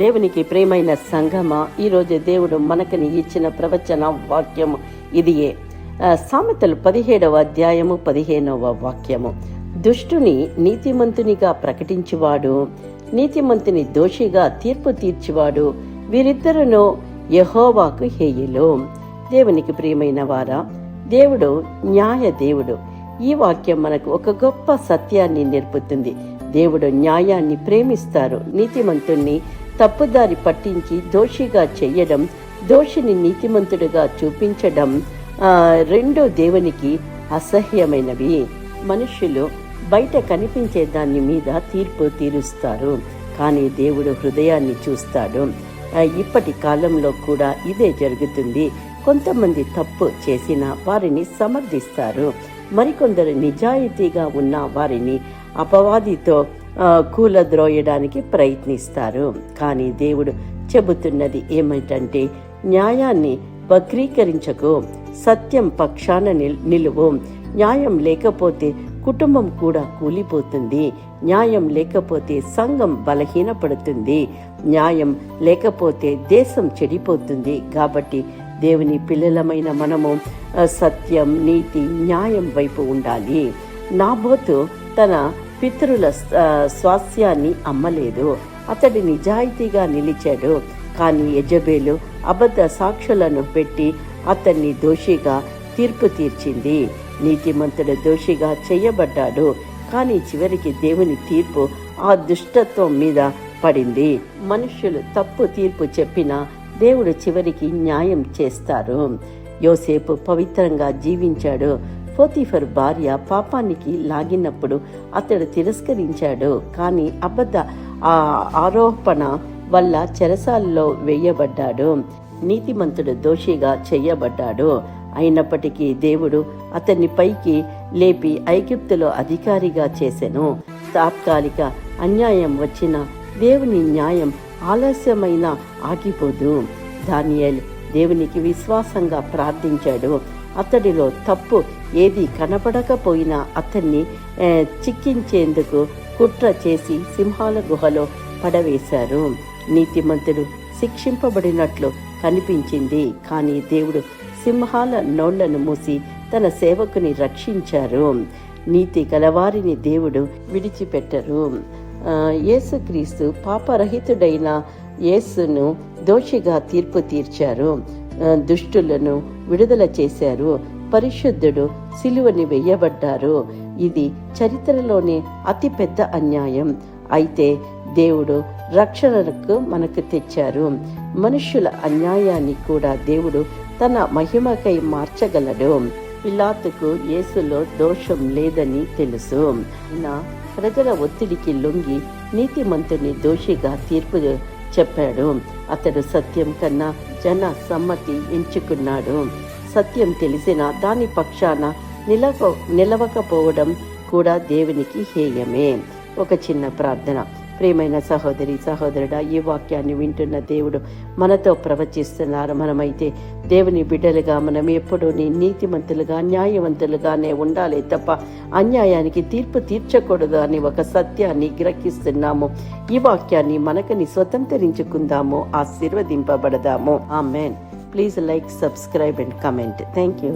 దేవునికి ప్రియమైన సంఘమా, ఈరోజు దేవుడు మనకని ఇచ్చిన ప్రవచన వాక్యము ఇదియే. సామెతలు 17వ అధ్యాయము 15వ వాక్యము. దుష్టుని నీతిమంతునిగా ప్రకటించువాడు, నీతిమంతుని దోషిగా తీర్పు తీర్చువాడు, వీరిద్దరును యెహోవాకు హేయులు. దేవునికి ప్రియమైన వారా, దేవుడు న్యాయ దేవుడు. ఈ వాక్యం మనకు ఒక గొప్ప సత్యాన్ని నేర్పుతుంది. దేవుడు న్యాయాన్ని ప్రేమిస్తారు. నీతిమంతుణ్ణి తప్పుదారి పట్టించి దోషిగా చెయ్యడం, దోషిని నీతిమంతుడిగా చూపించడం రెండు దేవునికి అసహ్యమైనవి. మనుషులు బయట కనిపించే దాని మీద తీర్పు తీరుస్తారు, కానీ దేవుడు హృదయాన్ని చూస్తాడు. ఇప్పటి కాలంలో కూడా ఇదే జరుగుతుంది. కొంతమంది తప్పు చేసిన వారిని సమర్థిస్తారు, మరికొందరు నిజాయితీగా ఉన్న వారిని అపవాదితో కూలద్రోయడానికి ప్రయత్నిస్తారు. కానీ దేవుడు చెబుతున్నది ఏమిటంటే, న్యాయాన్ని వక్రీకరించకు, సత్యం పక్షాన నిలువు. న్యాయం లేకపోతే కుటుంబం కూడా కూలిపోతుంది. న్యాయం లేకపోతే సంఘం బలహీనపడుతుంది. న్యాయం లేకపోతే దేశం చెడిపోతుంది. కాబట్టి దేవుని పిల్లలమైన మనము సత్యం, నీతి, న్యాయం వైపు ఉండాలి. నాబోతు తన పితరుల స్వాస్థ్యాన్ని అమ్మలేదు, అతడి నిజాయితీగా నిలిచాడు. కానీ యెజబెలు అబద్ధ సాక్షులను పెట్టి అతన్ని దోషిగా తీర్పు తీర్చింది. నీతిమంతుడు దోషిగా చేయబడ్డాడు, కానీ చివరికి దేవుని తీర్పు ఆ దుష్టత్వం మీద పడింది. మనుష్యులు తప్పు తీర్పు చెప్పినా దేవుడు చివరికి న్యాయం చేస్తారు. యోసేపు పవిత్రంగా జీవించాడు. పోతీఫర్ భార్య పాపానికి లాగినప్పుడు అతడు తిరస్కరించాడు, కానీ అబద్ధ ఆరోపణ వల్ల చెరసాలలో వేయబడ్డాడు. నీతిమంతుడు దోషిగా చేయబడ్డాడు. అయినప్పటికీ దేవుడు అతన్ని పైకి లేపి ఐగుప్తులో అధికారిగా చేసెను. తాత్కాలిక అన్యాయం వచ్చిన దేవుని న్యాయం ఆలస్యమైన ఆగిపోదు. దానియేలు దేవునికి విశ్వాసంగా ప్రార్థించాడు. అతడిలో తప్పు ఏది కనపడకపోయినా అతన్ని చిక్కించేందుకు కుట్ర చేసి సింహాల గుహలో పడవేశారు. నీతిమంతుడు శిక్షింపబడినట్లు కనిపించింది, కానీ దేవుడు సింహాల నోళ్లను మూసి తన సేవకుని రక్షించారు. నీతి గలవారిని దేవుడు విడిచిపెట్టరు. యేసుక్రీస్తు పాపరహితుడైన యేసును దోషిగా తీర్పు తీర్చారు. దుష్టులను విడుదల చేశారు. పరిశుద్ధుడు సిలువని వేయబడ్డారు. ఇది చరిత్రలోనే అతి పెద్ద అన్యాయం. అయితే దేవుడు రక్షణకు మనకు తెచ్చారు. మనుష్యుల అన్యాయాన్ని కూడా దేవుడు తన మహిమకై మార్చగలడు. పిలాతుకు యేసులో దోషం లేదని తెలుసు. ప్రజల ఒత్తిడికి లొంగి నీతిమంతుని దోషిగా తీర్పు చెప్పాడు. అతడు సత్యం కన్నా జన సమ్మతి ఎంచుకున్నాడు. సత్యం తెలిసిన దాని పక్షాన నిలవకపోవడం కూడా దేవునికి హేయమే. ఒక చిన్న ప్రార్థన. ప్రియమైన సహోదరి, సహోదరుడా, ఈ వాక్యాన్ని వింటున్న దేవుడు మనతో ప్రవచిస్తున్నారు. మనమైతే దేవుని బిడ్డలుగా మనం ఎప్పుడూ నీతిమంతులుగా, న్యాయవంతులుగానే ఉండాలి తప్ప అన్యాయానికి తీర్పు తీర్చకూడదు అని ఒక సత్యాన్ని గ్రహిస్తున్నాము. ఈ వాక్యాన్ని మనకని స్వతంత్రించుకుందాము, ఆశీర్వదింపబడదాము. Amen. Please like, subscribe and comment. Thank you.